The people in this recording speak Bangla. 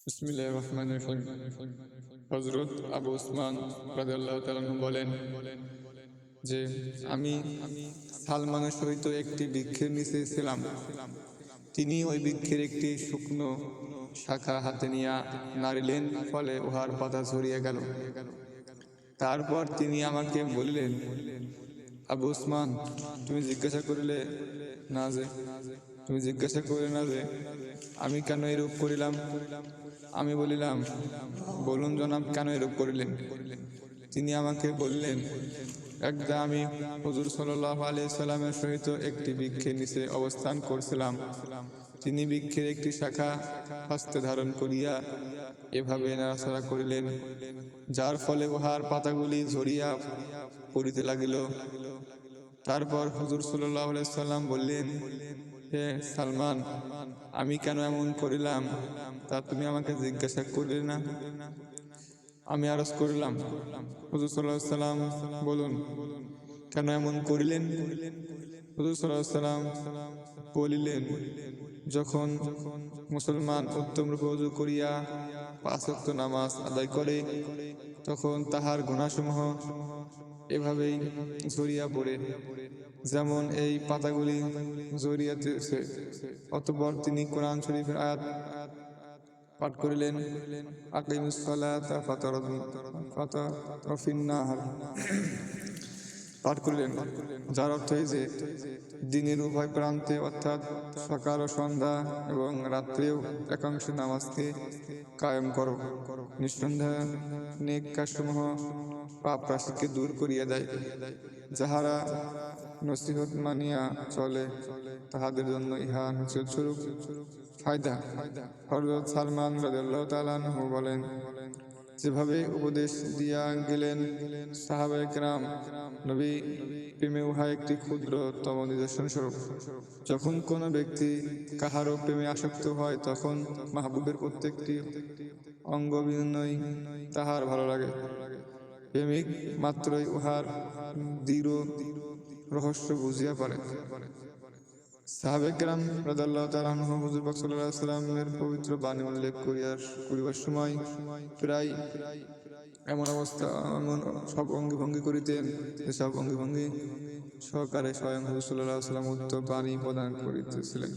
বিসমিল্লাহির রহমানির রহিম। হযরত আবু উসমান রাদিয়াল্লাহু তাআলা আনহু বলেন যে আমি সালমানের সহিত একটি বৃক্ষের নিচে ছিলাম। তিনি ওই বৃক্ষের একটি শুকনো শাখা হাতে নিয়ে নাড়িলেন, ফলে উহার পাতা ঝরিয়া গেল। তারপর তিনি আমাকে বলিলেন, আবু উসমান, তুমি জিজ্ঞাসা করিলে না যে আমি কেন এরূপ করিলাম? আমি বলিলাম, বলুন জনাব, কেন এরূপ করিলেন? তিনি আমাকে বললেন, একদা আমি হুজুর সাল্লাল্লাহু আলাইহি সাল্লামের সহিত একটি বৃক্ষের নিচে অবস্থান করছিলাম। তিনি বৃক্ষের একটি শাখা হস্তে ধারণ করিয়া এভাবে নাড়াচাড়া করিলেন, যার ফলে উহার পাতাগুলি ঝরিয়া পড়িতে লাগিল। তারপর হুজুর সাল্লাল্লাহু আলাইহি সাল্লাম বললেন, হে সালমান, আমি কেন এমন করিলাম তা তুমি আমাকে জিজ্ঞাসা করিলে না? আমি আরজ করিলাম, হুজুর সাল্লাল্লাহু আলাইহি সাল্লাম, বলুন কেন এমন করিলেন? হুজুর সাল্লাল্লাহু আলাইহি সাল্লাম বলিলেন, যখন মুসলমান উত্তম রূপে ওযু করিয়া 5 ওয়াক্ত নামাজ আদায় করে, তখন তাহার গুনাহসমূহ এভাবেই ঝরিয়া পড়ে, যেমন এই পাতাগুলি ঝরিয়াতেছে। অতঃপর তিনি কোরআন শরীফের আয়াত পাঠ করিলেন, আকিমিস সালাতা ফাতারাফিন নাহার পাঠ করিলেন, যার অর্থ এই যে দিনের উভয় প্রান্তে অর্থাৎ সকাল ও সন্ধ্যা এবং রাত্রেও একাংশ নামাজকে কায়েম করো। নিঃসন্দেহে নেক কাজসমূহ পাপ রাশিকে দূর করিয়া দেয়। যাহারা নসিহত মানিয়া চলে তাহাদের জন্য ইহা নসিহত স্বরূপ ফায়দা। হযরত সালমান রাদিয়াল্লাহু তাআলা আনহু বলেন, যেভাবে উপদেশ দিয়া গেলেন সাহাবায়ে কেরাম, নবী প্রেমে উহা একটি ক্ষুদ্রতম নিদর্শন স্বরূপ। যখন কোনো ব্যক্তি কাহারও প্রেমে আসক্ত হয়, তখন মাহবুবের প্রত্যেকটি অঙ্গ বিনয় তাহার ভালো লাগে। প্রেমিক মাত্রই উহার দৃঢ় রহস্য বুঝিয়া পারে। সাহাবায়ে কেরাম রাদিয়াল্লাহু তাআলা আনহু হুজুর পাক সাল্লাল্লাহু আলাইহি ওয়াসাল্লামের পবিত্র বাণী উল্লেখ করিবার সময় প্রায় এমন সব অঙ্গভঙ্গি করিতেন, যেসব অঙ্গভঙ্গি সহকারে স্বয়ং হুজুর সাল্লাল্লাহু আলাইহি ওয়াসাল্লাম উক্ত বাণী প্রদান করিতেছিলেন।